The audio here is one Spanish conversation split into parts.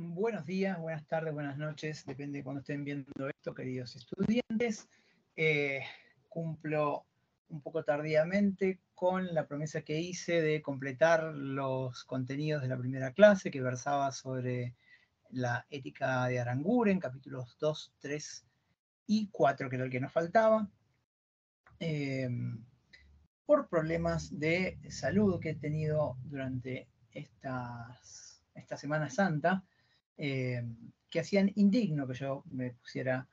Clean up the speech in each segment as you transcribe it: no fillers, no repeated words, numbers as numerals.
Buenos días, buenas tardes, buenas noches, depende de cuando estén viendo esto, queridos estudiantes. Cumplo un poco tardíamente con la promesa que hice de completar los contenidos de la primera clase que versaba sobre la ética de Aranguren, capítulos 2, 3 y 4, que era el que nos faltaba. Por problemas de salud que he tenido durante esta Semana Santa, que hacían indigno que yo me pusiera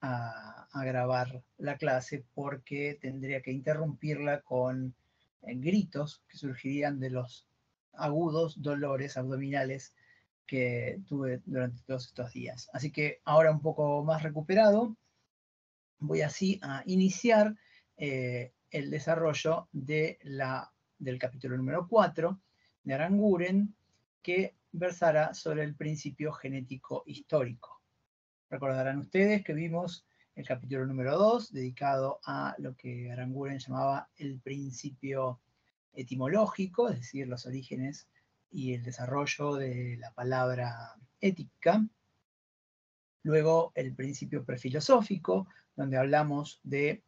a grabar la clase porque tendría que interrumpirla con gritos que surgirían de los agudos dolores abdominales que tuve durante todos estos días. Así que ahora un poco más recuperado, voy así a iniciar el desarrollo del capítulo número 4 de Aranguren, que versará sobre el principio genético histórico. Recordarán ustedes que vimos el capítulo número 2, dedicado a lo que Aranguren llamaba el principio etimológico, es decir, los orígenes y el desarrollo de la palabra ética. Luego el principio prefilosófico, donde hablamos de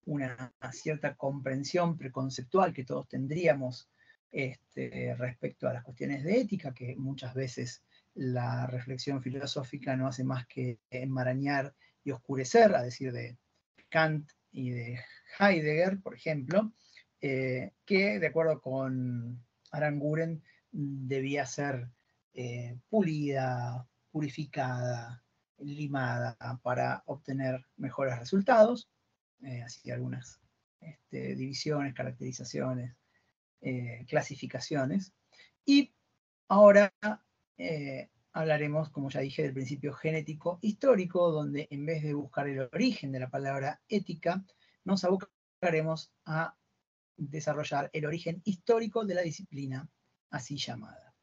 una cierta comprensión preconceptual que todos tendríamos respecto a las cuestiones de ética, que muchas veces la reflexión filosófica no hace más que enmarañar y oscurecer, a decir de Kant y de Heidegger, por ejemplo, que de acuerdo con Aranguren debía ser pulida, purificada, limada para obtener mejores resultados. Así algunas divisiones, caracterizaciones, clasificaciones. Y ahora hablaremos, como ya dije, del principio genético histórico, donde en vez de buscar el origen de la palabra ética, nos abocaremos a desarrollar el origen histórico de la disciplina así llamada.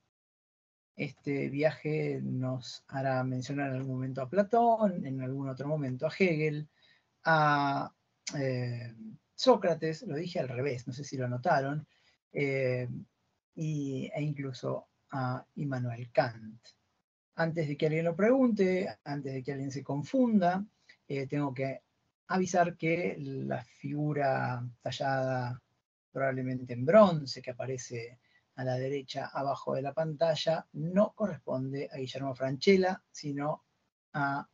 Este viaje nos hará mencionar en algún momento a Platón, en algún otro momento a Hegel, a Sócrates, lo dije al revés, no sé si lo notaron, e incluso a Immanuel Kant. Antes de que alguien lo pregunte, antes de que alguien se confunda, tengo que avisar que la figura tallada probablemente en bronce que aparece a la derecha abajo de la pantalla no corresponde a Guillermo Francella, sino a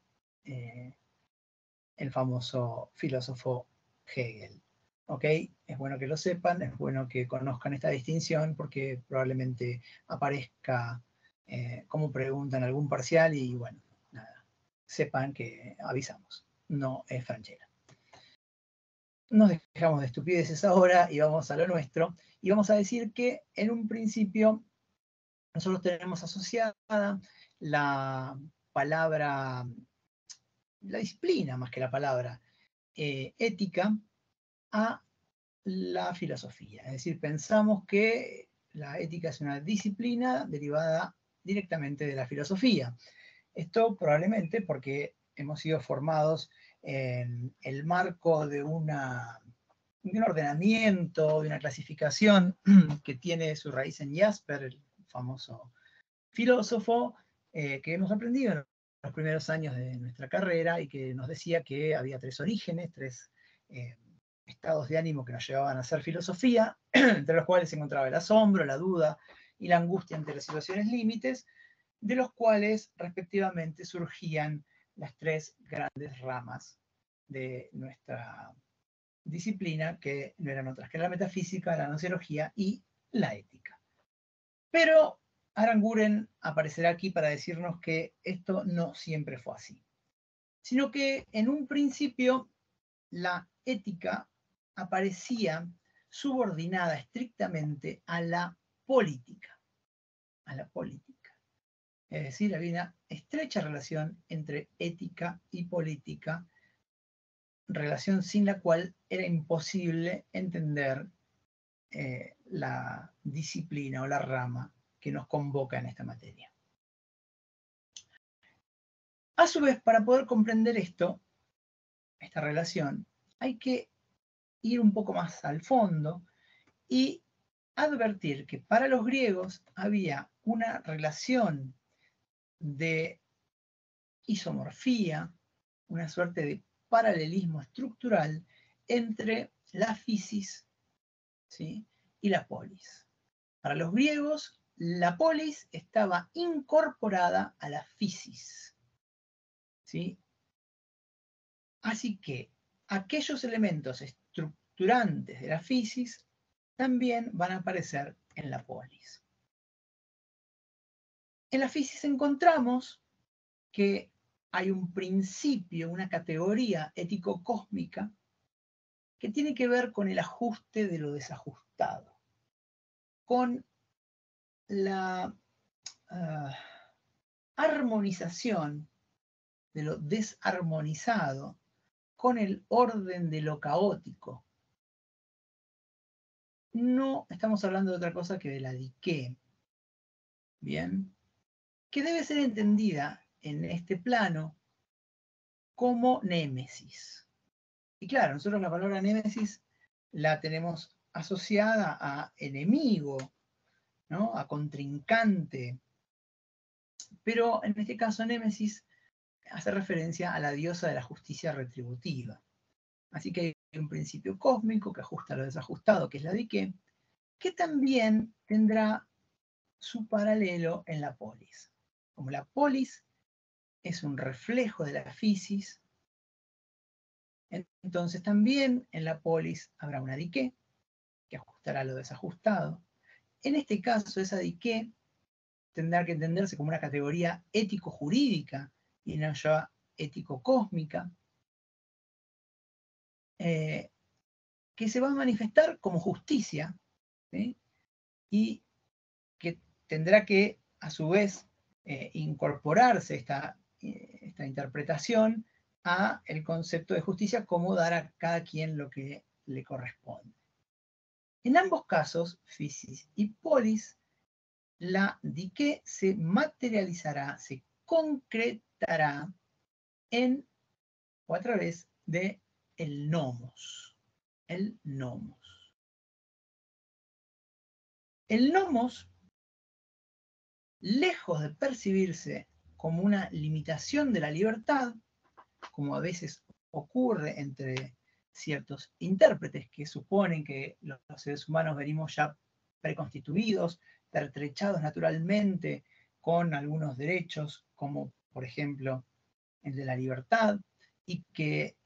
el famoso filósofo Hegel. ¿Ok? Es bueno que lo sepan, es bueno que conozcan esta distinción porque probablemente aparezca como pregunta en algún parcial y bueno, nada, sepan que avisamos, no es Francella. Nos dejamos de estupideces ahora y vamos a lo nuestro y vamos a decir que en un principio nosotros tenemos asociada la palabra, la disciplina más que la palabra ética a la filosofía. Es decir, pensamos que la ética es una disciplina derivada directamente de la filosofía. Esto probablemente porque hemos sido formados en el marco de un ordenamiento, de una clasificación que tiene su raíz en Jasper, el famoso filósofo, que hemos aprendido en los primeros años de nuestra carrera y que nos decía que había tres orígenes, tres estados de ánimo que nos llevaban a hacer filosofía, entre los cuales se encontraba el asombro, la duda y la angustia ante las situaciones límites, de los cuales respectivamente surgían las tres grandes ramas de nuestra disciplina, que no eran otras que la metafísica, la gnoseología y la ética. Pero Aranguren aparecerá aquí para decirnos que esto no siempre fue así, sino que en un principio la ética aparecía subordinada estrictamente a la política, a la política. Es decir, había una estrecha relación entre ética y política, relación sin la cual era imposible entender la disciplina o la rama que nos convoca en esta materia. A su vez, para poder comprender esto, esta relación, hay que ir un poco más al fondo y advertir que para los griegos había una relación de isomorfía, una suerte de paralelismo estructural entre la physis, ¿sí?, y la polis. Para los griegos, la polis estaba incorporada a la physis, ¿sí? Así que aquellos elementos estructurantes de la physis también van a aparecer en la polis. En la physis encontramos que hay un principio, una categoría ético-cósmica que tiene que ver con el ajuste de lo desajustado, con la armonización de lo desarmonizado con el orden de lo caótico. No estamos hablando de otra cosa que de la diké, ¿bien? Que debe ser entendida en este plano como némesis. Y claro, nosotros la palabra némesis la tenemos asociada a enemigo, ¿no?, a contrincante, pero en este caso némesis hace referencia a la diosa de la justicia retributiva. Así que hay un principio cósmico que ajusta lo desajustado, que es la diké, que también tendrá su paralelo en la polis. Como la polis es un reflejo de la physis, entonces también en la polis habrá una diké que ajustará lo desajustado. En este caso, esa diké tendrá que entenderse como una categoría ético-jurídica y no ya ético-cósmica, que se va a manifestar como justicia, ¿sí?, y que tendrá que, a su vez, incorporarse esta interpretación a el concepto de justicia, como dar a cada quien lo que le corresponde. En ambos casos, physis y polis, la diké se materializará, se concretará en o a través de el nomos. El nomos. El nomos, lejos de percibirse como una limitación de la libertad, como a veces ocurre entre ciertos intérpretes que suponen que los seres humanos venimos ya preconstituidos, pertrechados naturalmente con algunos derechos, como por ejemplo el de la libertad, y que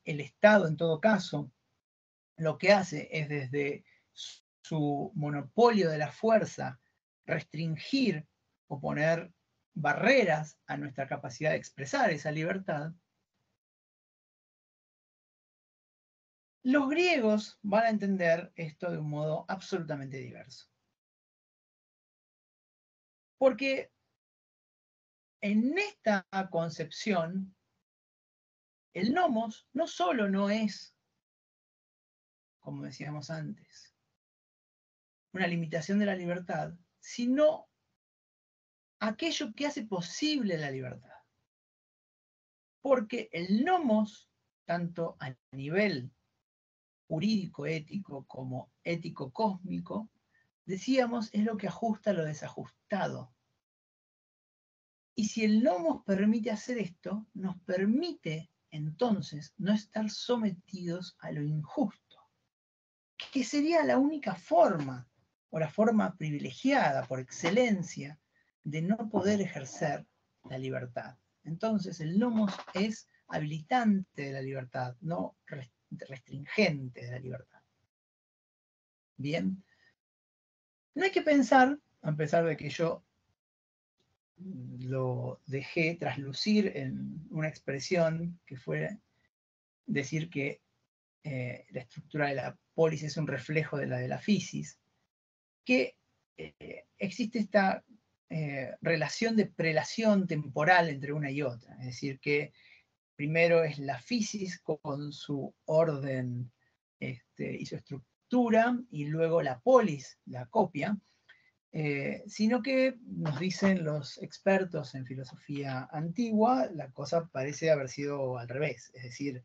el Estado en todo caso lo que hace es desde su monopolio de la fuerza restringir o poner barreras a nuestra capacidad de expresar esa libertad. Los griegos van a entender esto de un modo absolutamente diverso. Porque en esta concepción, el nomos no solo no es, como decíamos antes, una limitación de la libertad, sino aquello que hace posible la libertad. Porque el nomos, tanto a nivel jurídico ético como ético cósmico, decíamos, es lo que ajusta lo desajustado. Y si el nomos permite hacer esto, nos permite entonces no estar sometidos a lo injusto, que sería la única forma, o la forma privilegiada por excelencia, de no poder ejercer la libertad. Entonces el nomos es habilitante de la libertad, no restringente de la libertad. Bien, no hay que pensar, a pesar de que yo lo dejé traslucir en una expresión que fue decir que la estructura de la polis es un reflejo de la physis, que existe esta relación de prelación temporal entre una y otra. Es decir, que primero es la physis con su orden y su estructura, y luego la polis, la copia, sino que nos dicen los expertos en filosofía antigua, la cosa parece haber sido al revés, es decir,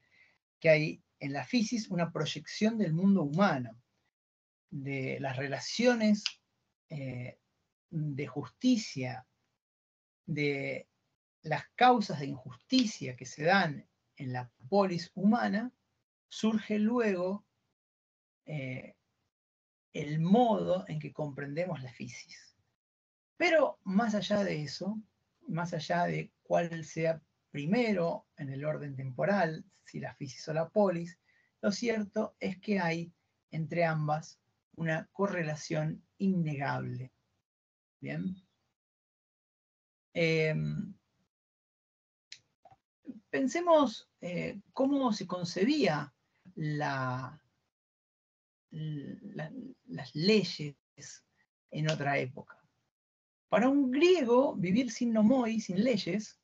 que hay en la physis una proyección del mundo humano, de las relaciones de justicia, de las causas de injusticia que se dan en la polis humana, surge luego el modo en que comprendemos la fisis. Pero más allá de eso, más allá de cuál sea primero en el orden temporal, si la fisis o la polis, lo cierto es que hay entre ambas una correlación innegable. Bien. Pensemos cómo se concebía las leyes en otra época. Para un griego, vivir sin nomoi, sin leyes,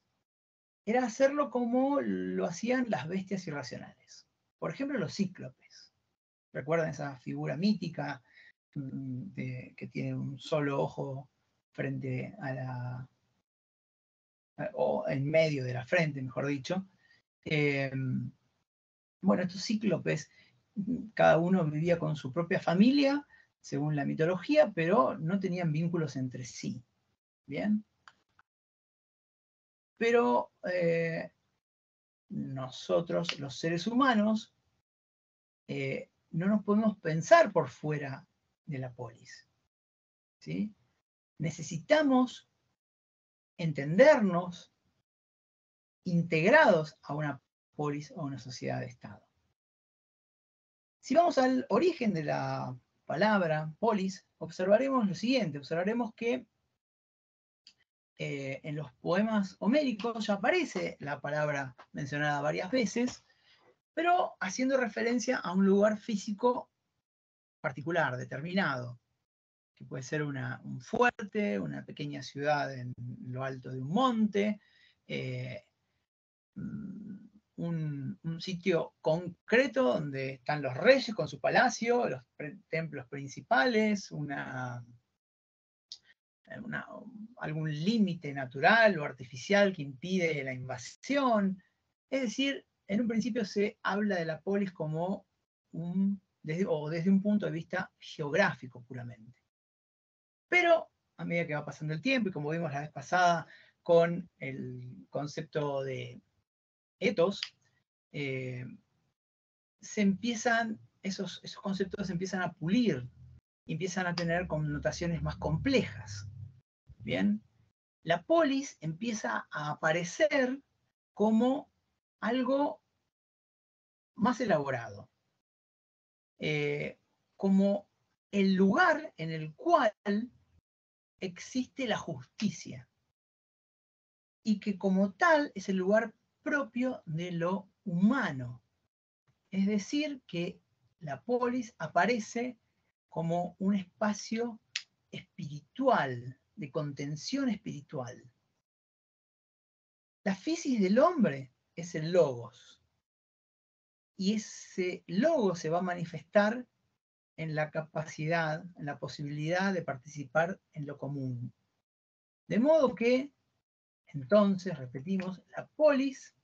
era hacerlo como lo hacían las bestias irracionales. Por ejemplo, los cíclopes. ¿Recuerdan esa figura mítica que tiene un solo ojo frente a la... o en medio de la frente, mejor dicho? Bueno, estos cíclopes, cada uno vivía con su propia familia, según la mitología, pero no tenían vínculos entre sí. ¿Bien? Pero nosotros, los seres humanos, no nos podemos pensar por fuera de la polis. ¿Sí? Necesitamos entendernos integrados a una polis o a una sociedad de Estado. Si vamos al origen de la palabra polis, observaremos lo siguiente, observaremos que en los poemas homéricos ya aparece la palabra mencionada varias veces, pero haciendo referencia a un lugar físico particular, determinado, que puede ser un fuerte, una pequeña ciudad en lo alto de un monte, un sitio concreto donde están los reyes con su palacio, los templos principales, algún límite natural o artificial que impide la invasión. Es decir, en un principio se habla de la polis como desde un punto de vista geográfico puramente. Pero a medida que va pasando el tiempo, y como vimos la vez pasada con el concepto de ethos, esos conceptos se empiezan a pulir, empiezan a tener connotaciones más complejas. Bien, la polis empieza a aparecer como algo más elaborado, como el lugar en el cual existe la justicia y que como tal es el lugar propio de lo humano. Es decir, que la polis aparece como un espacio espiritual, de contención espiritual. La fisis del hombre es el logos, y ese logos se va a manifestar en la capacidad, en la posibilidad de participar en lo común. De modo que, entonces, repetimos, la polis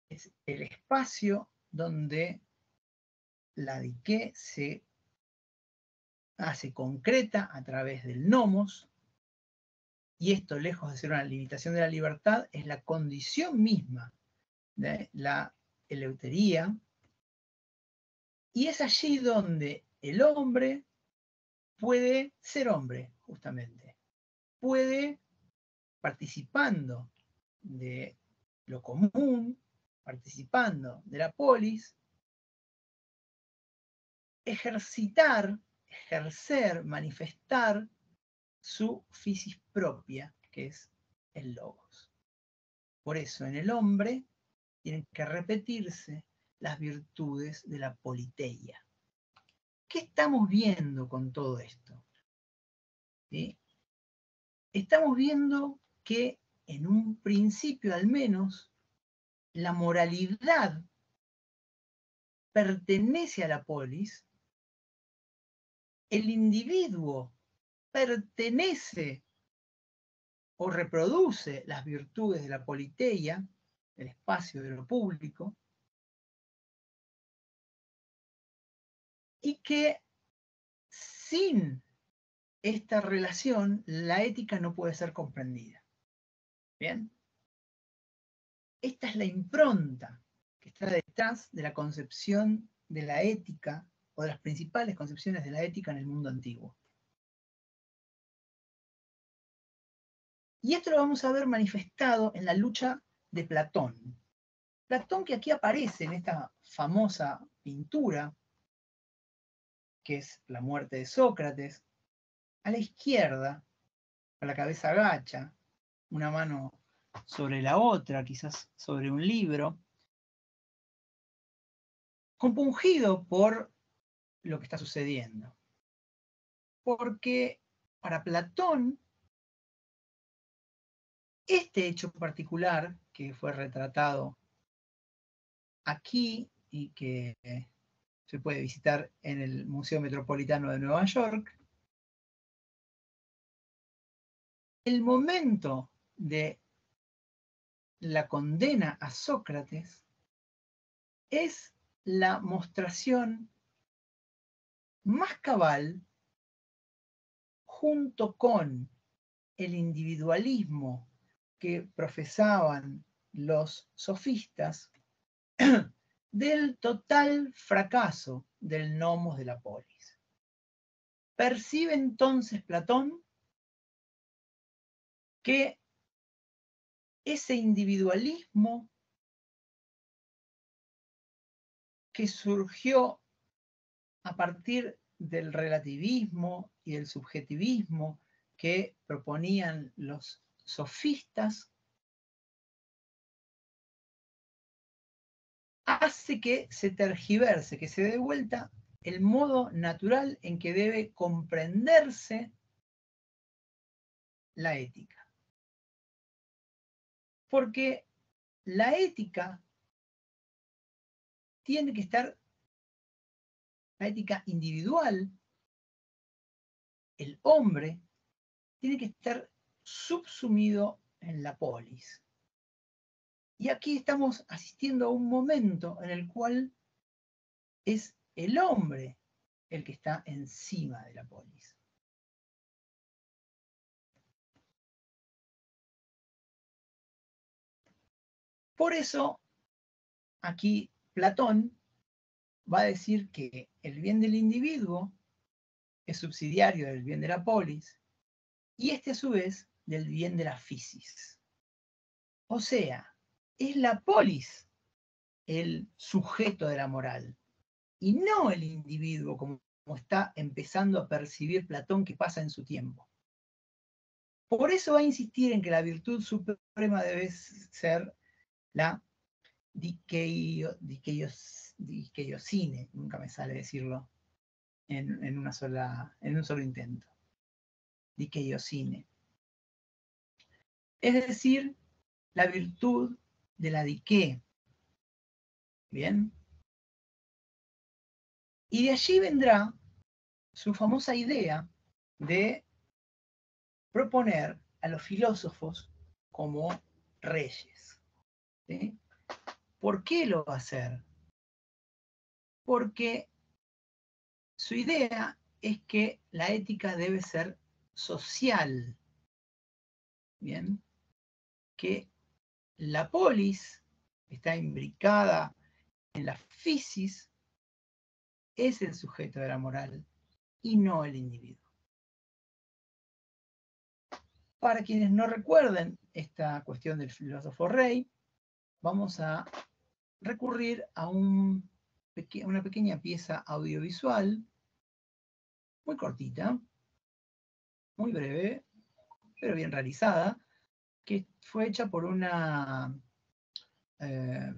es el espacio donde la diké se hace concreta a través del nomos, y esto, lejos de ser una limitación de la libertad, es la condición misma de la eleutería, y es allí donde el hombre puede ser hombre, justamente. Puede, participando de lo común, participando de la polis, ejercer, manifestar su fisis propia, que es el logos. Por eso en el hombre tienen que repetirse las virtudes de la politeia. ¿Qué estamos viendo con todo esto? ¿Sí? Estamos viendo que en un principio al menos la moralidad pertenece a la polis, el individuo pertenece o reproduce las virtudes de la politeia, el espacio de lo público, y que sin esta relación, la ética no puede ser comprendida. ¿Bien? Esta es la impronta que está detrás de la concepción de la ética, o de las principales concepciones de la ética en el mundo antiguo. Y esto lo vamos a ver manifestado en la lucha de Platón. Platón, que aquí aparece en esta famosa pintura, que es La muerte de Sócrates, a la izquierda, con la cabeza agacha, una mano sobre la otra, quizás sobre un libro, compungido por lo que está sucediendo. Porque para Platón, este hecho particular que fue retratado aquí y que se puede visitar en el Museo Metropolitano de Nueva York, el momento de la condena a Sócrates es la mostración más cabal, junto con el individualismo que profesaban los sofistas, del total fracaso del nomos de la polis. Percibe entonces Platón que ese individualismo que surgió a partir del relativismo y del subjetivismo que proponían los sofistas, hace que se tergiverse, que se dé vuelta el modo natural en que debe comprenderse la ética. Porque la ética tiene que estar, la ética individual, el hombre, tiene que estar subsumido en la polis. Y aquí estamos asistiendo a un momento en el cual es el hombre el que está encima de la polis. Por eso, aquí Platón va a decir que el bien del individuo es subsidiario del bien de la polis, y este a su vez del bien de la physis. O sea, es la polis el sujeto de la moral, y no el individuo como está empezando a percibir Platón que pasa en su tiempo. Por eso va a insistir en que la virtud suprema debe ser la dikaiosine, nunca me sale decirlo en un solo intento. Dikaiosine. Es decir, la virtud de la diké. ¿Bien? Y de allí vendrá su famosa idea de proponer a los filósofos como reyes. ¿Sí? ¿Por qué lo va a hacer? Porque su idea es que la ética debe ser social. ¿Bien? Que la polis está imbricada en la physis, es el sujeto de la moral y no el individuo. Para quienes no recuerden esta cuestión del filósofo rey, vamos a recurrir a una pequeña pieza audiovisual, muy cortita, muy breve, pero bien realizada, que fue hecha por una eh,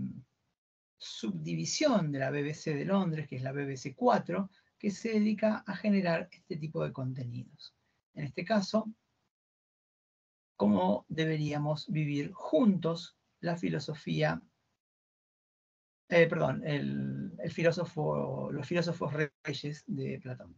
subdivisión de la BBC de Londres, que es la BBC 4, que se dedica a generar este tipo de contenidos. En este caso, cómo deberíamos vivir juntos la filosofía, los filósofos reyes de Platón.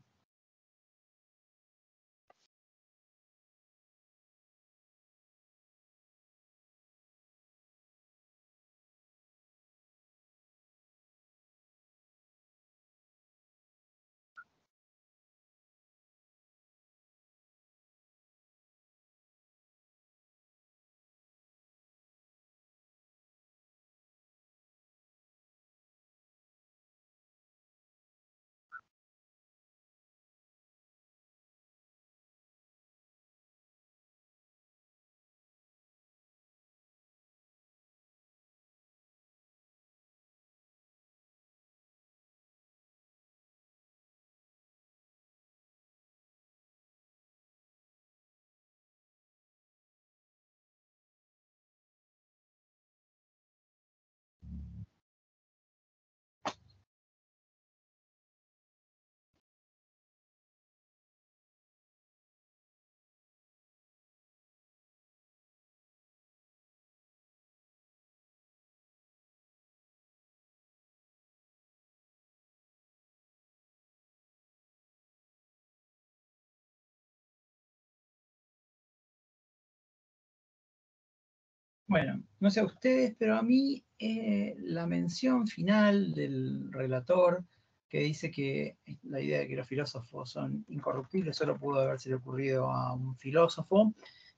Bueno, no sé a ustedes, pero a mí la mención final del relator que dice que la idea de que los filósofos son incorruptibles solo pudo haberse ocurrido a un filósofo,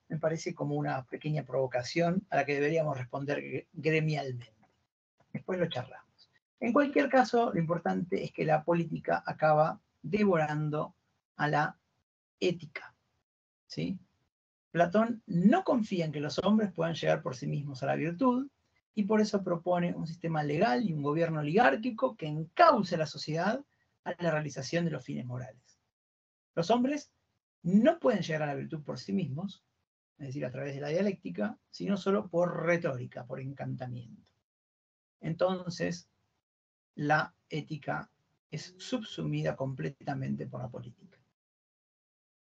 me parece como una pequeña provocación a la que deberíamos responder gremialmente. Después lo charlamos. En cualquier caso, lo importante es que la política acaba devorando a la ética, ¿sí? Platón no confía en que los hombres puedan llegar por sí mismos a la virtud y por eso propone un sistema legal y un gobierno oligárquico que encauce a la sociedad a la realización de los fines morales. Los hombres no pueden llegar a la virtud por sí mismos, es decir, a través de la dialéctica, sino solo por retórica, por encantamiento. Entonces, la ética es subsumida completamente por la política.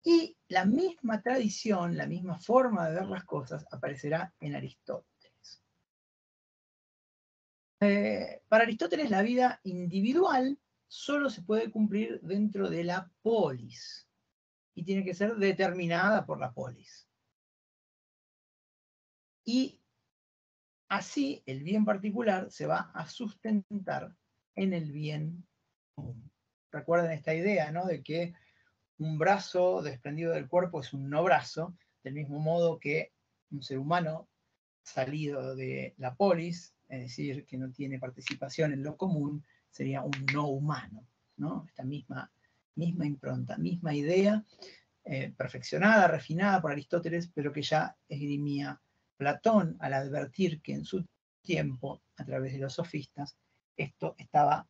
Y la misma tradición, la misma forma de ver las cosas aparecerá en Aristóteles. Para Aristóteles la vida individual solo se puede cumplir dentro de la polis y tiene que ser determinada por la polis. Y así el bien particular se va a sustentar en el bien común. Recuerden esta idea, ¿no? De que un brazo desprendido del cuerpo es un no brazo, del mismo modo que un ser humano salido de la polis, es decir, que no tiene participación en lo común, sería un no humano, ¿no? Esta misma impronta, misma idea, perfeccionada, refinada por Aristóteles, pero que ya esgrimía Platón al advertir que en su tiempo, a través de los sofistas, esto estaba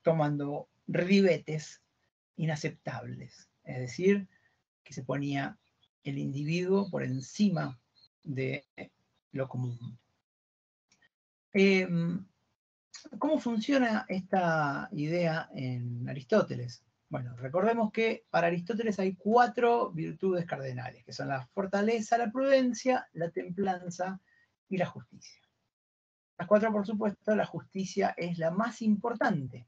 tomando ribetes inaceptables, es decir, que se ponía el individuo por encima de lo común. ¿Cómo funciona esta idea en Aristóteles? Bueno, recordemos que para Aristóteles hay 4 virtudes cardenales, que son la fortaleza, la prudencia, la templanza y la justicia. Las 4, por supuesto, la justicia es la más importante.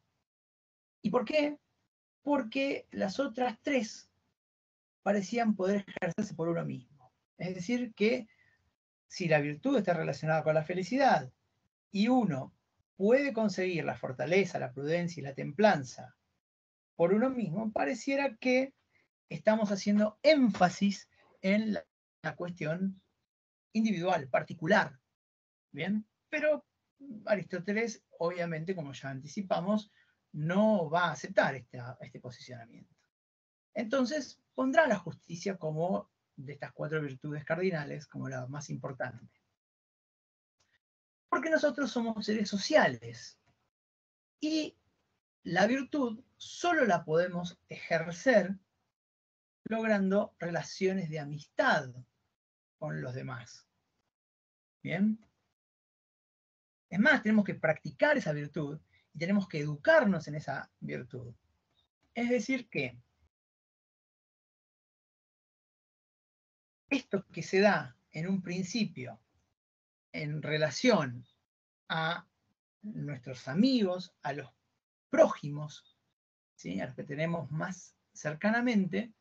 ¿Y por qué? Porque las otras 3 parecían poder ejercerse por uno mismo. Es decir, que si la virtud está relacionada con la felicidad y uno puede conseguir la fortaleza, la prudencia y la templanza por uno mismo, pareciera que estamos haciendo énfasis en la cuestión individual, particular. ¿Bien? Pero Aristóteles, obviamente, como ya anticipamos, no va a aceptar este posicionamiento. Entonces, pondrá la justicia como de estas 4 virtudes cardinales, como la más importante. Porque nosotros somos seres sociales y la virtud solo la podemos ejercer logrando relaciones de amistad con los demás. ¿Bien? Es más, tenemos que practicar esa virtud y tenemos que educarnos en esa virtud. Es decir que esto que se da en un principio en relación a nuestros amigos, a los prójimos, ¿sí? A los que tenemos más cercanamente,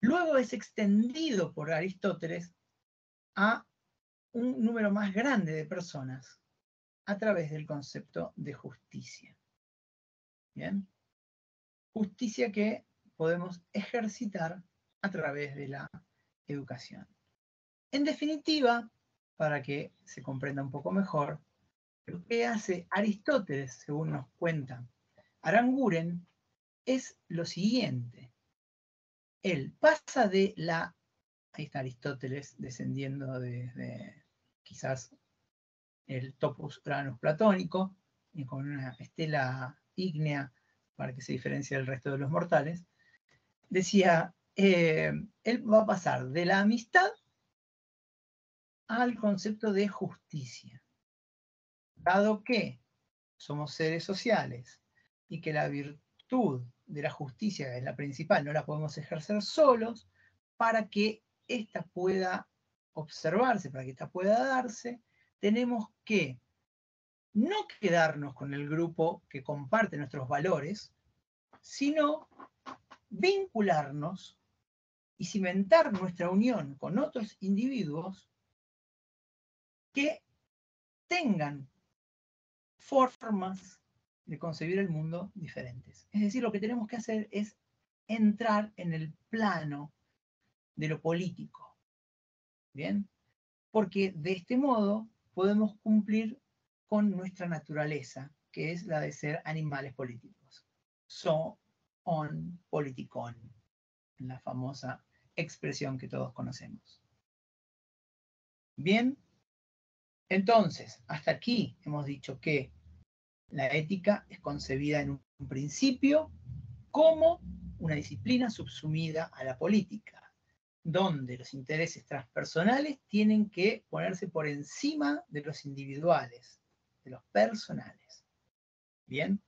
luego es extendido por Aristóteles a un número más grande de personas a través del concepto de justicia. ¿Bien? Justicia que podemos ejercitar a través de la educación. En definitiva, para que se comprenda un poco mejor, lo que hace Aristóteles, según nos cuenta Aranguren, es lo siguiente. Él pasa de la... Ahí está Aristóteles descendiendo desde quizás el topos uranus platónico, y con una estela ígnea para que se diferencie del resto de los mortales, decía, él va a pasar de la amistad al concepto de justicia. Dado que somos seres sociales y que la virtud de la justicia es la principal, no la podemos ejercer solos, para que ésta pueda observarse, para que ésta pueda darse, tenemos que no quedarnos con el grupo que comparte nuestros valores, sino vincularnos y cimentar nuestra unión con otros individuos que tengan formas de concebir el mundo diferentes. Es decir, lo que tenemos que hacer es entrar en el plano de lo político, ¿bien? Porque de este modo podemos cumplir con nuestra naturaleza, que es la de ser animales políticos. Zoon politikon, la famosa expresión que todos conocemos. Bien, entonces, hasta aquí hemos dicho que la ética es concebida en un principio como una disciplina subsumida a la política, donde los intereses transpersonales tienen que ponerse por encima de los individuales, de los personales. Bien,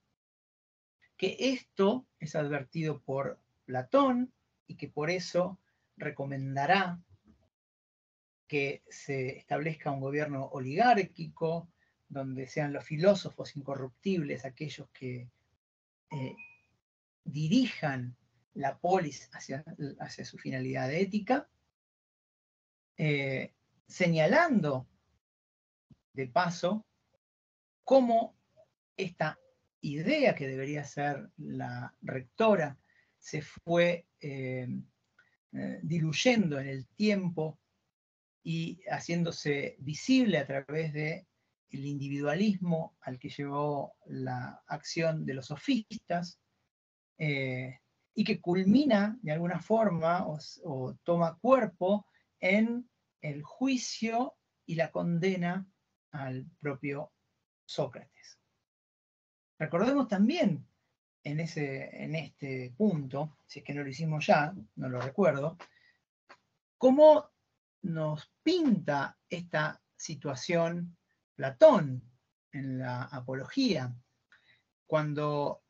que esto es advertido por Platón y que por eso recomendará que se establezca un gobierno oligárquico, donde sean los filósofos incorruptibles aquellos que dirijan la polis hacia su finalidad ética, señalando de paso cómo esta idea que debería ser la rectora se fue diluyendo en el tiempo y haciéndose visible a través del individualismo al que llevó la acción de los sofistas, y que culmina de alguna forma o toma cuerpo en el juicio y la condena al propio Sócrates. Recordemos también en este punto, si es que no lo hicimos ya, no lo recuerdo, cómo nos pinta esta situación Platón en la Apología, cuando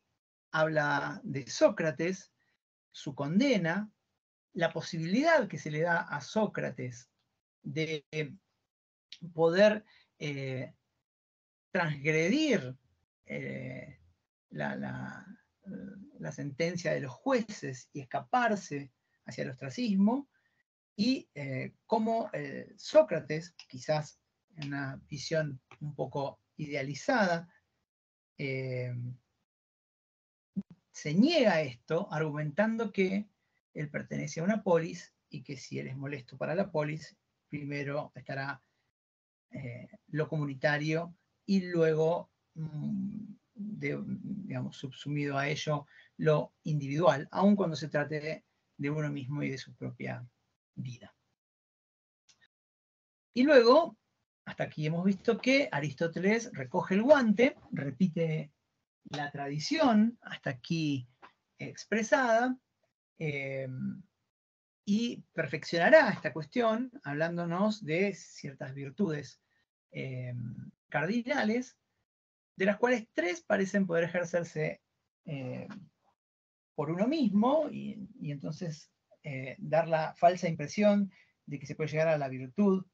habla de Sócrates, su condena, la posibilidad que se le da a Sócrates de poder transgredir la sentencia de los jueces y escaparse hacia el ostracismo, y cómo Sócrates, quizás en una visión un poco idealizada, se niega a esto argumentando que él pertenece a una polis y que si él es molesto para la polis, primero estará lo comunitario y luego, digamos, subsumido a ello lo individual, aun cuando se trate de uno mismo y de su propia vida. Y luego, hasta aquí hemos visto que Aristóteles recoge el guante, repite la tradición hasta aquí expresada, y perfeccionará esta cuestión hablándonos de ciertas virtudes cardinales, de las cuales 3 parecen poder ejercerse por uno mismo y entonces dar la falsa impresión de que se puede llegar a la virtud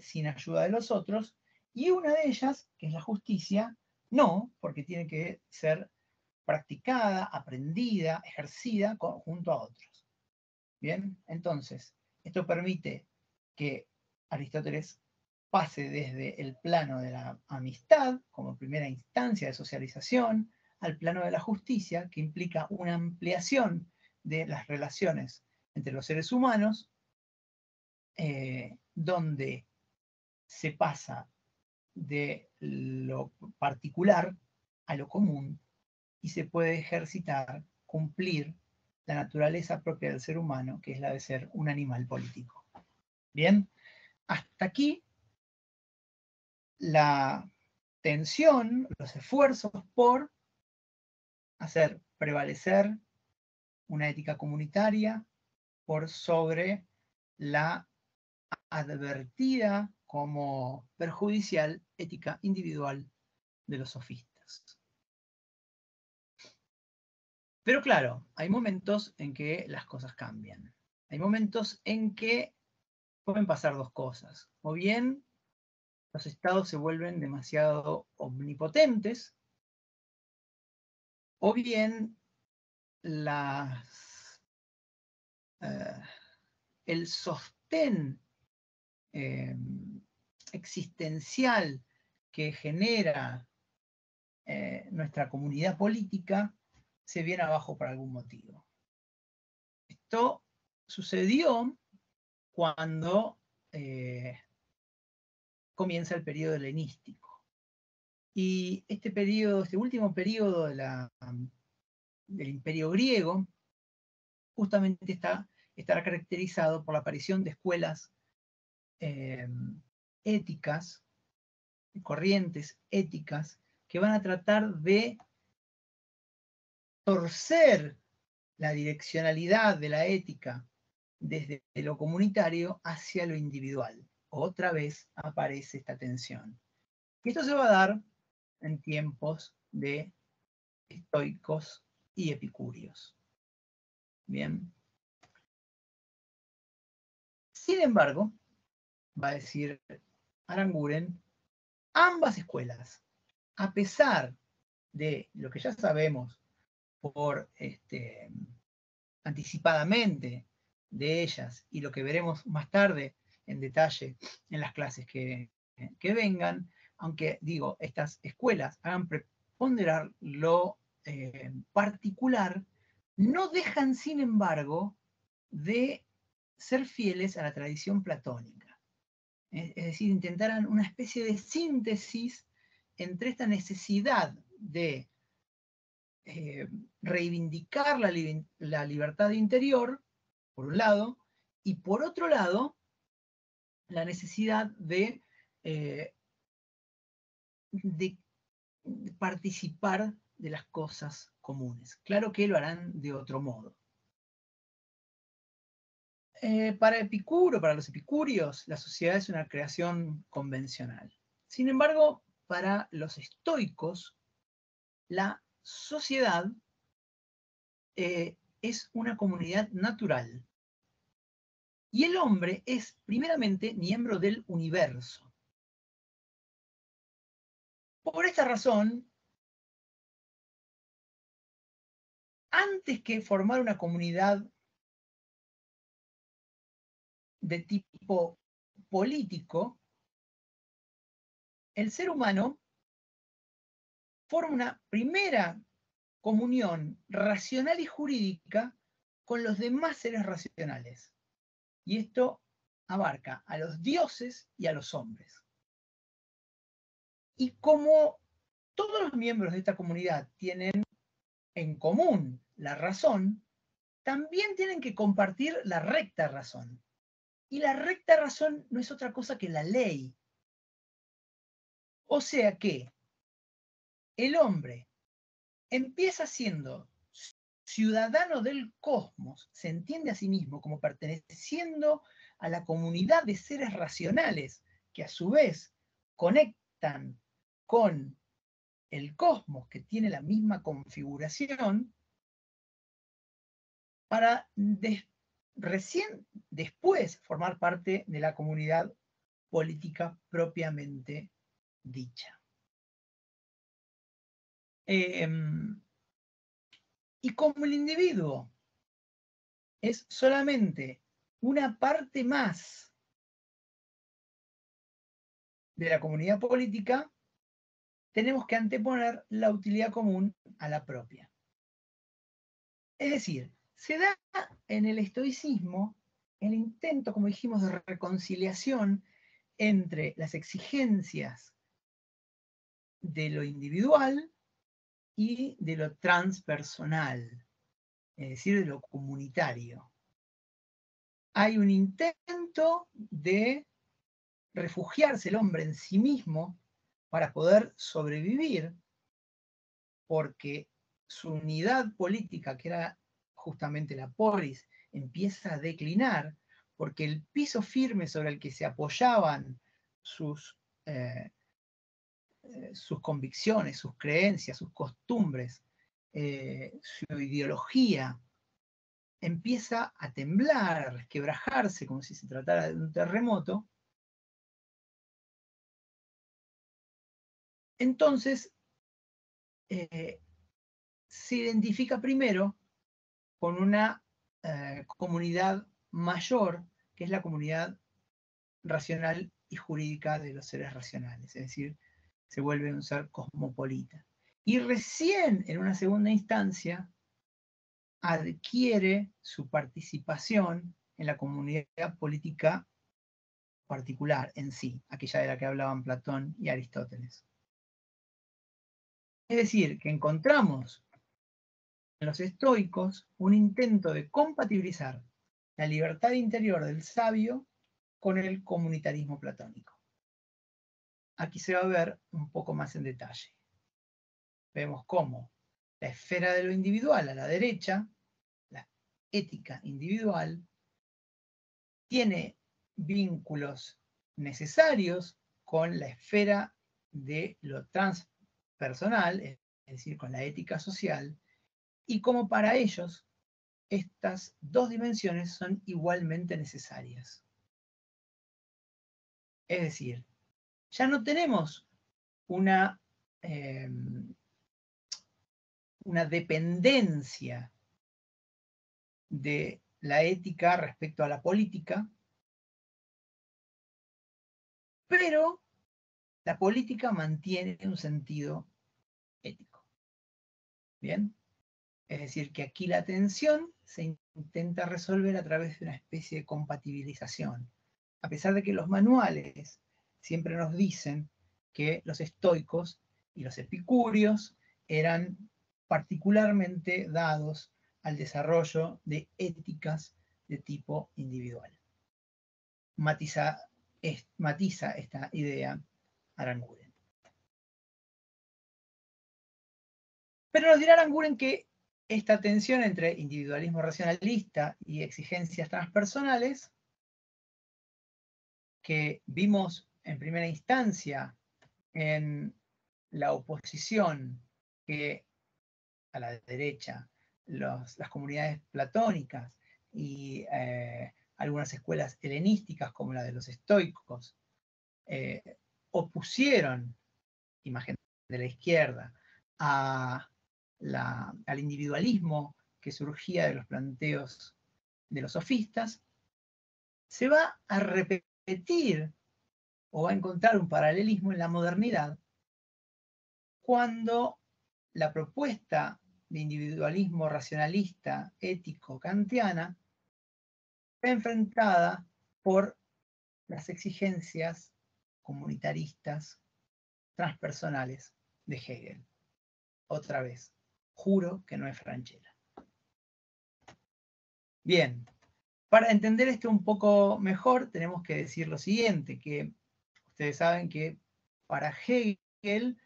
sin ayuda de los otros, y una de ellas, que es la justicia, no, porque tiene que ser practicada, aprendida, ejercida junto a otros. Bien, entonces, esto permite que Aristóteles pase desde el plano de la amistad, como primera instancia de socialización, al plano de la justicia, que implica una ampliación de las relaciones entre los seres humanos, donde se pasa de lo particular a lo común y se puede ejercitar, cumplir la naturaleza propia del ser humano, que es la de ser un animal político. Bien, hasta aquí la tensión, los esfuerzos por hacer prevalecer una ética comunitaria por sobre la advertida como perjudicial ética individual de los sofistas. Pero claro, hay momentos en que las cosas cambian. Hay momentos en que pueden pasar 2 cosas. O bien los estados se vuelven demasiado omnipotentes, o bien el sostén existencial que genera nuestra comunidad política se viene abajo por algún motivo. Esto sucedió cuando comienza el periodo helenístico. Y este periodo, este último periodo del Imperio griego, justamente estará caracterizado por la aparición de escuelas éticas, corrientes éticas, que van a tratar de torcer la direccionalidad de la ética desde lo comunitario hacia lo individual. Otra vez aparece esta tensión. Y esto se va a dar en tiempos de estoicos y epicúreos. Bien. Sin embargo, va a decir Aranguren, ambas escuelas, a pesar de lo que ya sabemos por anticipadamente de ellas y lo que veremos más tarde en detalle en las clases que vengan, aunque digo, estas escuelas hagan preponderar lo particular, no dejan, sin embargo, de ser fieles a la tradición platónica. Es decir, intentaran una especie de síntesis entre esta necesidad de reivindicar la libertad interior, por un lado, y por otro lado, la necesidad de participar de las cosas comunes. Claro que lo harán de otro modo. Para Epicuro, para los epicúreos, la sociedad es una creación convencional. Sin embargo, para los estoicos, la sociedad es una comunidad natural. Y el hombre es primeramente miembro del universo. Por esta razón, antes que formar una comunidad de tipo político, el ser humano forma una primera comunión racional y jurídica con los demás seres racionales. Y esto abarca a los dioses y a los hombres. Y como todos los miembros de esta comunidad tienen en común la razón, también tienen que compartir la recta razón. Y la recta razón no es otra cosa que la ley. O sea que el hombre empieza siendo ciudadano del cosmos, se entiende a sí mismo como perteneciendo a la comunidad de seres racionales que a su vez conectan con el cosmos que tiene la misma configuración para recién después formar parte de la comunidad política propiamente dicha. Y como el individuo es solamente una parte más de la comunidad política, tenemos que anteponer la utilidad común a la propia. Es decir, se da en el estoicismo el intento, como dijimos, de reconciliación entre las exigencias de lo individual y de lo transpersonal, es decir, de lo comunitario. Hay un intento de refugiarse el hombre en sí mismo para poder sobrevivir, porque su unidad política, que era justamente la polis, empieza a declinar, porque el piso firme sobre el que se apoyaban sus convicciones, sus creencias, sus costumbres, su ideología, empieza a temblar, a resquebrajarse, como si se tratara de un terremoto. Entonces, se identifica primero con una comunidad mayor, que es la comunidad racional y jurídica de los seres racionales, es decir, se vuelve un ser cosmopolita. Y recién en una segunda instancia adquiere su participación en la comunidad política particular en sí, aquella de la que hablaban Platón y Aristóteles. Es decir, que encontramos en los estoicos un intento de compatibilizar la libertad interior del sabio con el comunitarismo platónico. Aquí se va a ver un poco más en detalle. Vemos cómo la esfera de lo individual a la derecha, la ética individual, tiene vínculos necesarios con la esfera de lo transpersonal, es decir, con la ética social, y como para ellos estas dos dimensiones son igualmente necesarias. Es decir, ya no tenemos una dependencia de la ética respecto a la política, pero la política mantiene un sentido ético. ¿Bien? Es decir, que aquí la tensión se intenta resolver a través de una especie de compatibilización. A pesar de que los manuales siempre nos dicen que los estoicos y los epicúreos eran particularmente dados al desarrollo de éticas de tipo individual. Matiza esta idea Aranguren. Pero nos dirá Aranguren que esta tensión entre individualismo racionalista y exigencias transpersonales, que vimos en primera instancia en la oposición que a la derecha las comunidades platónicas y algunas escuelas helenísticas como la de los estoicos opusieron, imagen de la izquierda, al individualismo que surgía de los planteos de los sofistas, se va a repetir o va a encontrar un paralelismo en la modernidad cuando la propuesta de individualismo racionalista, ético, kantiana, está enfrentada por las exigencias comunitaristas transpersonales de Hegel. Otra vez, juro que no es Franchella. Bien, para entender esto un poco mejor tenemos que decir lo siguiente, que ustedes saben que para Hegel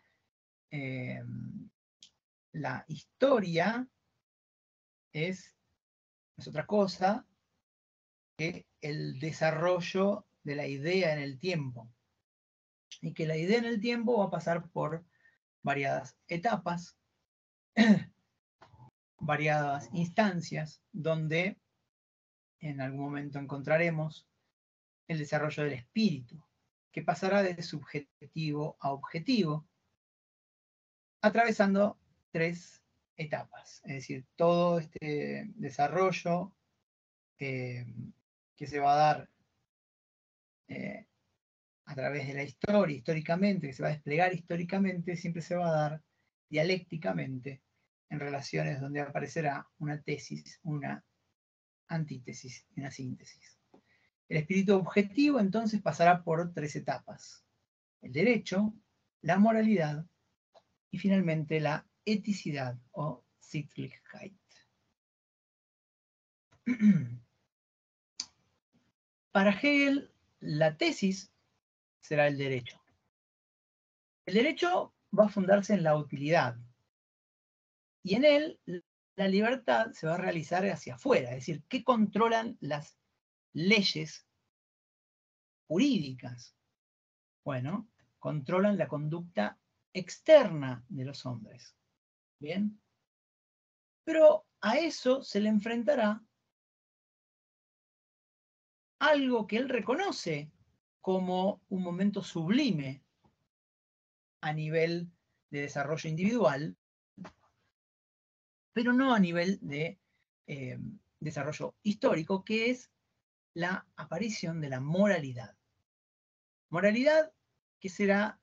la historia es otra cosa que el desarrollo de la idea en el tiempo. Y que la idea en el tiempo va a pasar por variadas etapas, variadas instancias, donde en algún momento encontraremos el desarrollo del espíritu, que pasará de subjetivo a objetivo, atravesando 3 etapas. Es decir, todo este desarrollo que se va a dar a través de la historia, históricamente, que se va a desplegar históricamente, siempre se va a dar dialécticamente en relaciones donde aparecerá una tesis, una antítesis y una síntesis. El espíritu objetivo entonces pasará por 3 etapas: el derecho, la moralidad y finalmente la eticidad o Sittlichkeit. Para Hegel, la tesis será el derecho. El derecho va a fundarse en la utilidad y en él la libertad se va a realizar hacia afuera, es decir, ¿qué controlan las leyes jurídicas? Bueno, controlan la conducta externa de los hombres. ¿Bien? Pero a eso se le enfrentará algo que él reconoce como un momento sublime a nivel de desarrollo individual, pero no a nivel de desarrollo histórico, que es la aparición de la moralidad. Moralidad que será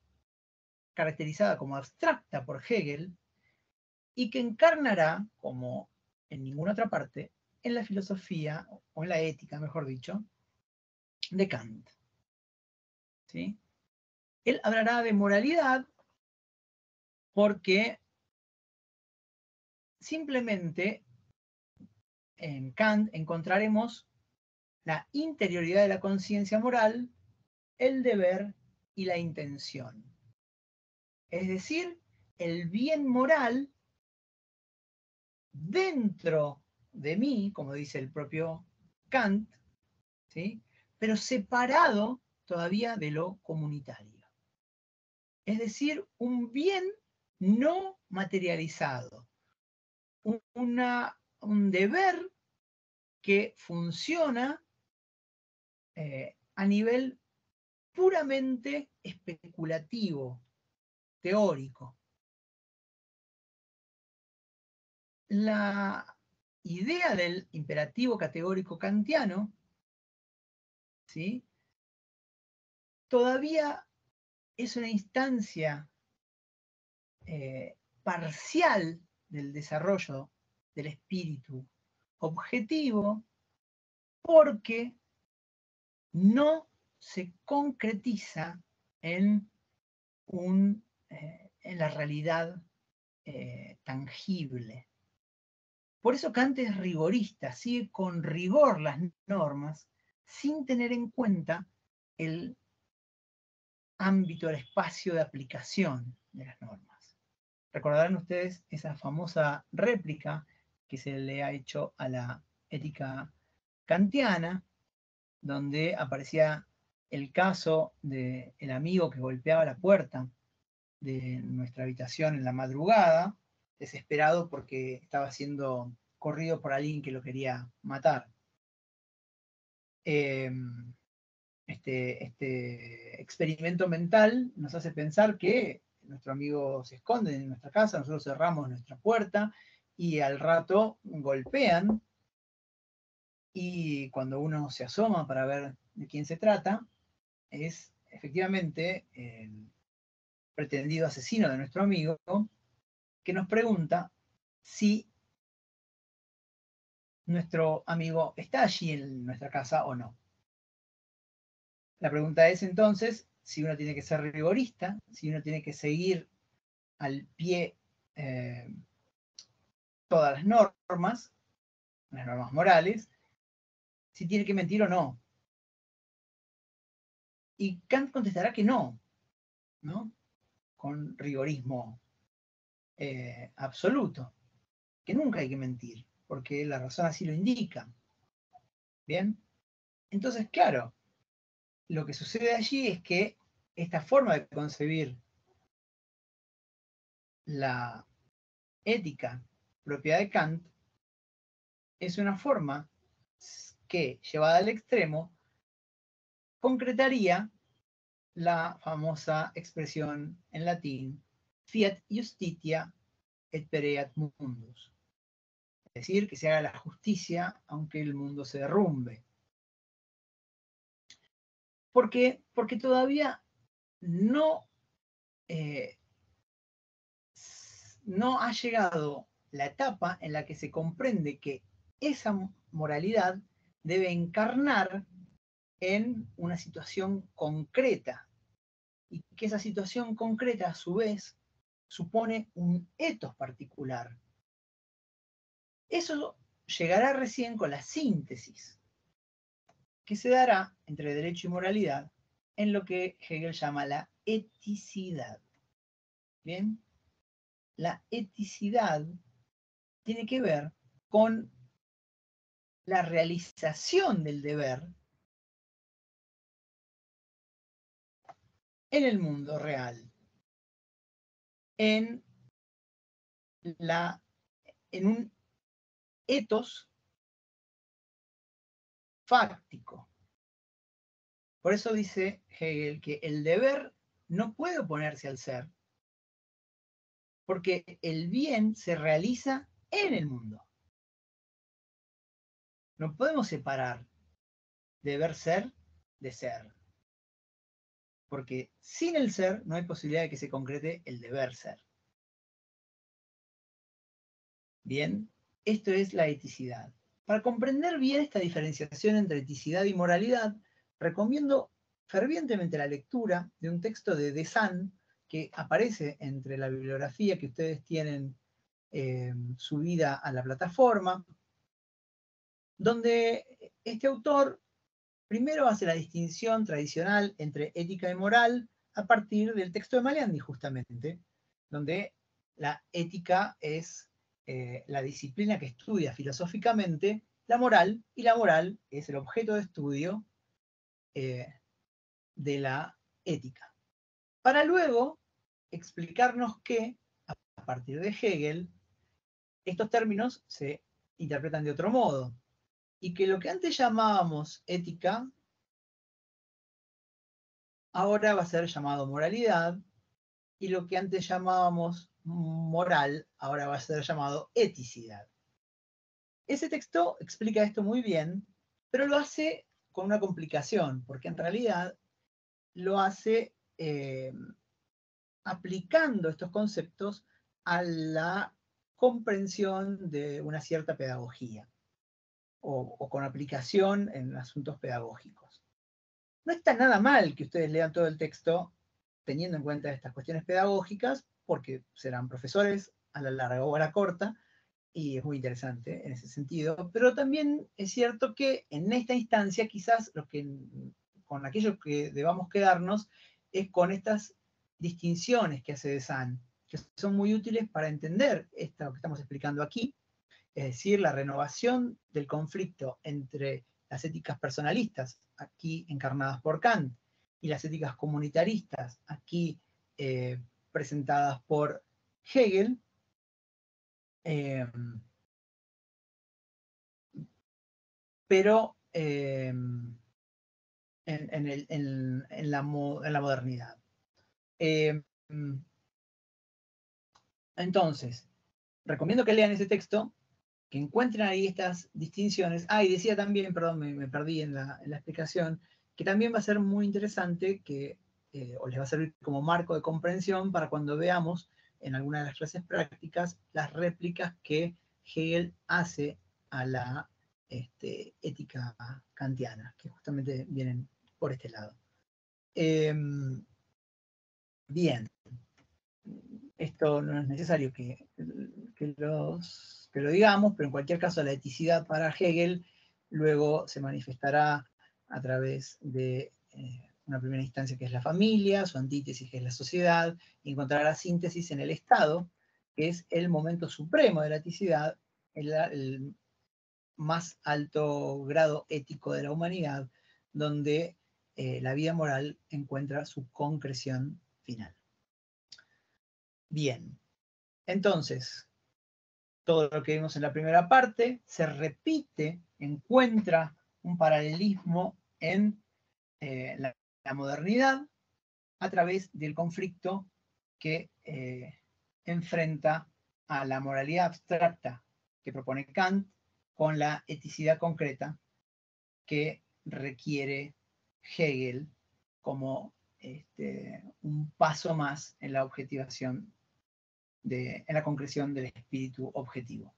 caracterizada como abstracta por Hegel y que encarnará, como en ninguna otra parte, en la filosofía, o en la ética, mejor dicho, de Kant. ¿Sí? Él hablará de moralidad porque simplemente en Kant encontraremos la interioridad de la conciencia moral, el deber y la intención. Es decir, el bien moral dentro de mí, como dice el propio Kant, ¿sí? Pero separado todavía de lo comunitario. Es decir, un bien no materializado, un deber que funciona a nivel puramente especulativo, teórico. La idea del imperativo categórico kantiano, ¿sí? Todavía es una instancia parcial del desarrollo del espíritu objetivo porque no se concretiza en, en la realidad tangible. Por eso Kant es rigorista, sigue con rigor las normas sin tener en cuenta el ámbito, el espacio de aplicación de las normas. Recordarán ustedes esa famosa réplica que se le ha hecho a la ética kantiana, donde aparecía el caso del amigo que golpeaba la puerta de nuestra habitación en la madrugada, desesperado porque estaba siendo corrido por alguien que lo quería matar. Este experimento mental nos hace pensar que nuestro amigo se esconde en nuestra casa, nosotros cerramos nuestra puerta y al rato golpean, y cuando uno se asoma para ver de quién se trata, es efectivamente el pretendido asesino de nuestro amigo, que nos pregunta si nuestro amigo está allí en nuestra casa o no. La pregunta es entonces si uno tiene que ser rigorista, si uno tiene que seguir al pie todas las normas morales, si tiene que mentir o no. Y Kant contestará que no, ¿no? Con rigorismo absoluto, que nunca hay que mentir, porque la razón así lo indica. ¿Bien? Entonces, claro, lo que sucede allí es que esta forma de concebir la ética propia de Kant es una forma que, llevada al extremo, concretaría la famosa expresión en latín fiat justitia et pereat mundus. Es decir, que se haga la justicia aunque el mundo se derrumbe. ¿Por qué? Porque todavía no, no ha llegado la etapa en la que se comprende que esa moralidad debe encarnar en una situación concreta, y que esa situación concreta a su vez supone un ethos particular. Eso llegará recién con la síntesis, que se dará entre derecho y moralidad en lo que Hegel llama la eticidad. ¿Bien? La eticidad tiene que ver con la realización del deber en el mundo real, en, en un ethos fáctico. Por eso dice Hegel que el deber no puede oponerse al ser, porque el bien se realiza en el mundo. No podemos separar deber ser de ser. porque sin el ser no hay posibilidad de que se concrete el deber ser. Bien, esto es la eticidad. Para comprender bien esta diferenciación entre eticidad y moralidad, recomiendo fervientemente la lectura de un texto de Desan que aparece entre la bibliografía que ustedes tienen subida a la plataforma, donde este autor primero hace la distinción tradicional entre ética y moral a partir del texto de Maleandi, justamente, donde la ética es la disciplina que estudia filosóficamente la moral, y la moral es el objeto de estudio de la ética. Para luego explicarnos que, a partir de Hegel, estos términos se interpretan de otro modo, y que lo que antes llamábamos ética ahora va a ser llamado moralidad, y lo que antes llamábamos moral ahora va a ser llamado eticidad. Ese texto explica esto muy bien, pero lo hace con una complicación, porque en realidad lo hace aplicando estos conceptos a la comprensión de una cierta pedagogía o con aplicación en asuntos pedagógicos. No está nada mal que ustedes lean todo el texto teniendo en cuenta estas cuestiones pedagógicas, porque serán profesores a la larga o a la corta, y es muy interesante en ese sentido, pero también es cierto que en esta instancia quizás con aquello que debamos quedarnos es con estas distinciones que hace Desan, que son muy útiles para entender esto que estamos explicando aquí, es decir, la renovación del conflicto entre las éticas personalistas, aquí encarnadas por Kant, y las éticas comunitaristas, aquí presentadas por Hegel, pero en la modernidad. Entonces, recomiendo que lean ese texto, que encuentren ahí estas distinciones. Y decía también, perdón, me perdí en la explicación, que también va a ser muy interesante o les va a servir como marco de comprensión para cuando veamos en alguna de las clases prácticas las réplicas que Hegel hace a la ética kantiana, que justamente vienen por este lado. Bien, esto no es necesario que lo digamos, pero en cualquier caso la eticidad para Hegel luego se manifestará a través de una primera instancia que es la familia, su antítesis que es la sociedad, y encontrará la síntesis en el Estado, que es el momento supremo de la eticidad, el más alto grado ético de la humanidad, donde la vida moral encuentra su concreción final. Bien, entonces, todo lo que vimos en la primera parte se repite, encuentra un paralelismo en la modernidad a través del conflicto que enfrenta a la moralidad abstracta que propone Kant con la eticidad concreta que requiere Hegel como un paso más en la objetivación en la concreción del espíritu objetivo.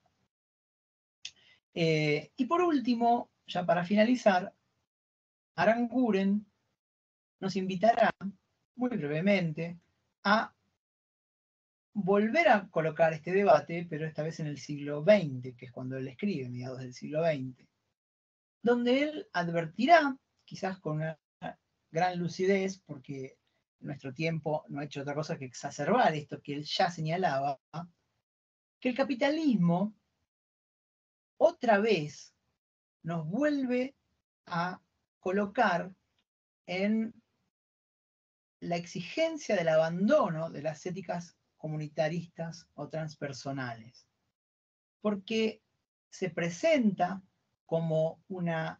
Y por último, ya para finalizar, Aranguren nos invitará muy brevemente a volver a colocar este debate, pero esta vez en el siglo XX, que es cuando él escribe, mediados del siglo XX, donde él advertirá, quizás con una gran lucidez, porque nuestro tiempo no ha hecho otra cosa que exacerbar esto que él ya señalaba, que el capitalismo otra vez nos vuelve a colocar en la exigencia del abandono de las éticas comunitaristas o transpersonales, porque se presenta como una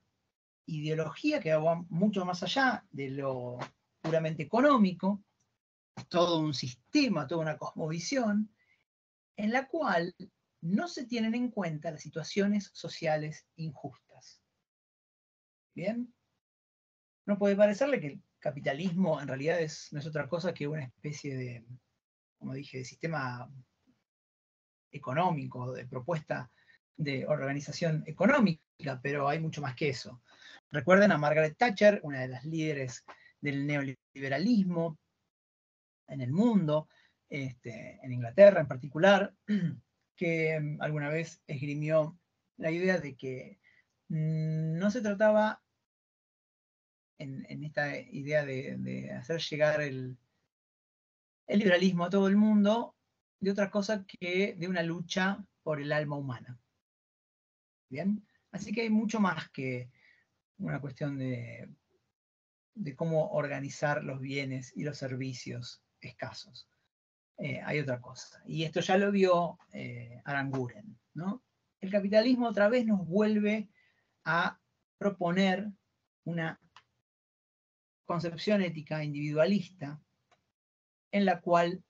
ideología que va mucho más allá de lo puramente económico, todo un sistema, toda una cosmovisión, en la cual no se tienen en cuenta las situaciones sociales injustas. Bien, no puede parecerle que capitalismo en realidad no es otra cosa que una especie de, como dije, de sistema económico, de propuesta de organización económica, pero hay mucho más que eso. Recuerden a Margaret Thatcher, una de las líderes del neoliberalismo en el mundo, en Inglaterra en particular, que alguna vez esgrimió la idea de que no se trataba, en esta idea de hacer llegar el liberalismo a todo el mundo, de otra cosa que de una lucha por el alma humana. ¿Bien? Así que hay mucho más que una cuestión de cómo organizar los bienes y los servicios escasos. Hay otra cosa. Y esto ya lo vio Aranguren, ¿no? El capitalismo otra vez nos vuelve a proponer una concepción ética individualista en la cual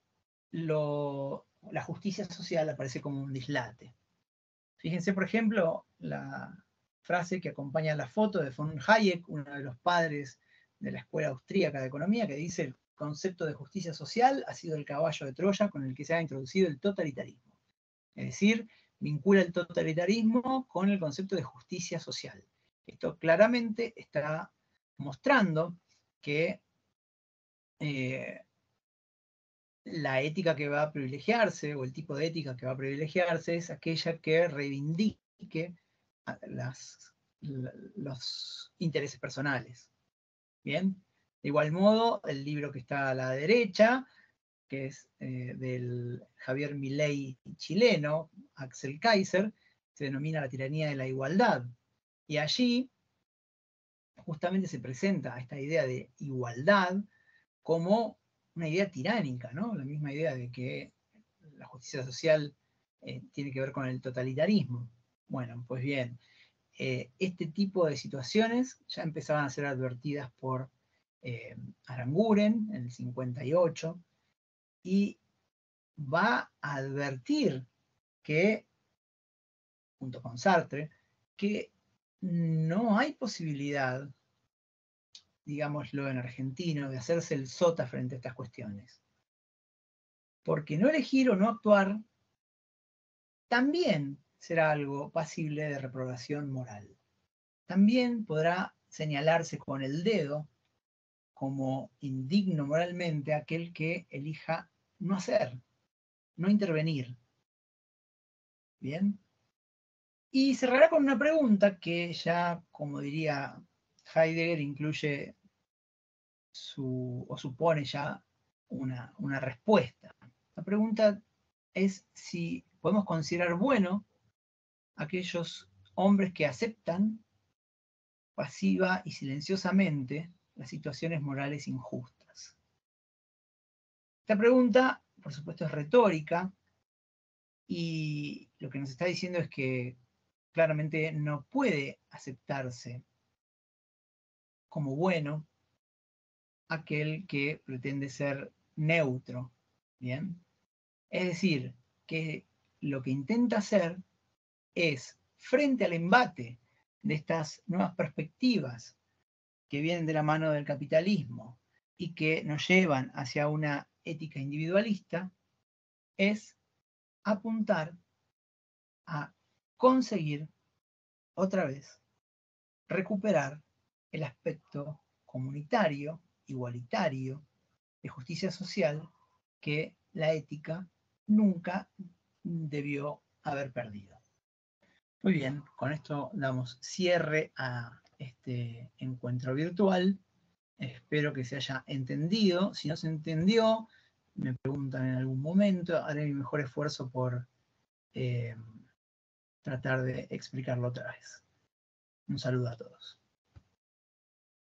la justicia social aparece como un dislate. Fíjense, por ejemplo, la frase que acompaña la foto de von Hayek, uno de los padres de la Escuela Austríaca de Economía, que dice: el concepto de justicia social ha sido el caballo de Troya con el que se ha introducido el totalitarismo. Es decir, vincula el totalitarismo con el concepto de justicia social. Esto claramente está mostrando que la ética que va a privilegiarse, o el tipo de ética que va a privilegiarse, es aquella que reivindique los intereses personales. Bien, de igual modo, el libro que está a la derecha, que es del Javier Milei chileno, Axel Kaiser, se denomina La tiranía de la igualdad. Y allí justamente se presenta esta idea de igualdad como una idea tiránica, ¿no? La misma idea de que la justicia social tiene que ver con el totalitarismo. Bueno, pues bien, este tipo de situaciones ya empezaban a ser advertidas por Aranguren en el 58, y va a advertir que, junto con Sartre, que no hay posibilidad, digámoslo en argentino, de hacerse el sota frente a estas cuestiones. Porque no elegir o no actuar también será algo pasible de reprobación moral. También podrá señalarse con el dedo como indigno moralmente aquel que elija no hacer, no intervenir. ¿Bien? Y cerrará con una pregunta que ya, como diría Heidegger, incluye o supone ya una respuesta. La pregunta es si podemos considerar bueno aquellos hombres que aceptan pasiva y silenciosamente las situaciones morales injustas. Esta pregunta, por supuesto, es retórica, y lo que nos está diciendo es que claramente no puede aceptarse como bueno aquel que pretende ser neutro, ¿bien? Es decir, que lo que intenta hacer es, frente al embate de estas nuevas perspectivas que vienen de la mano del capitalismo y que nos llevan hacia una ética individualista, es apuntar a conseguir otra vez recuperar el aspecto comunitario, igualitario, de justicia social que la ética nunca debió haber perdido. Muy bien, con esto damos cierre a este encuentro virtual. Espero que se haya entendido. Si no se entendió, me preguntan en algún momento, haré mi mejor esfuerzo por tratar de explicarlo otra vez. Un saludo a todos.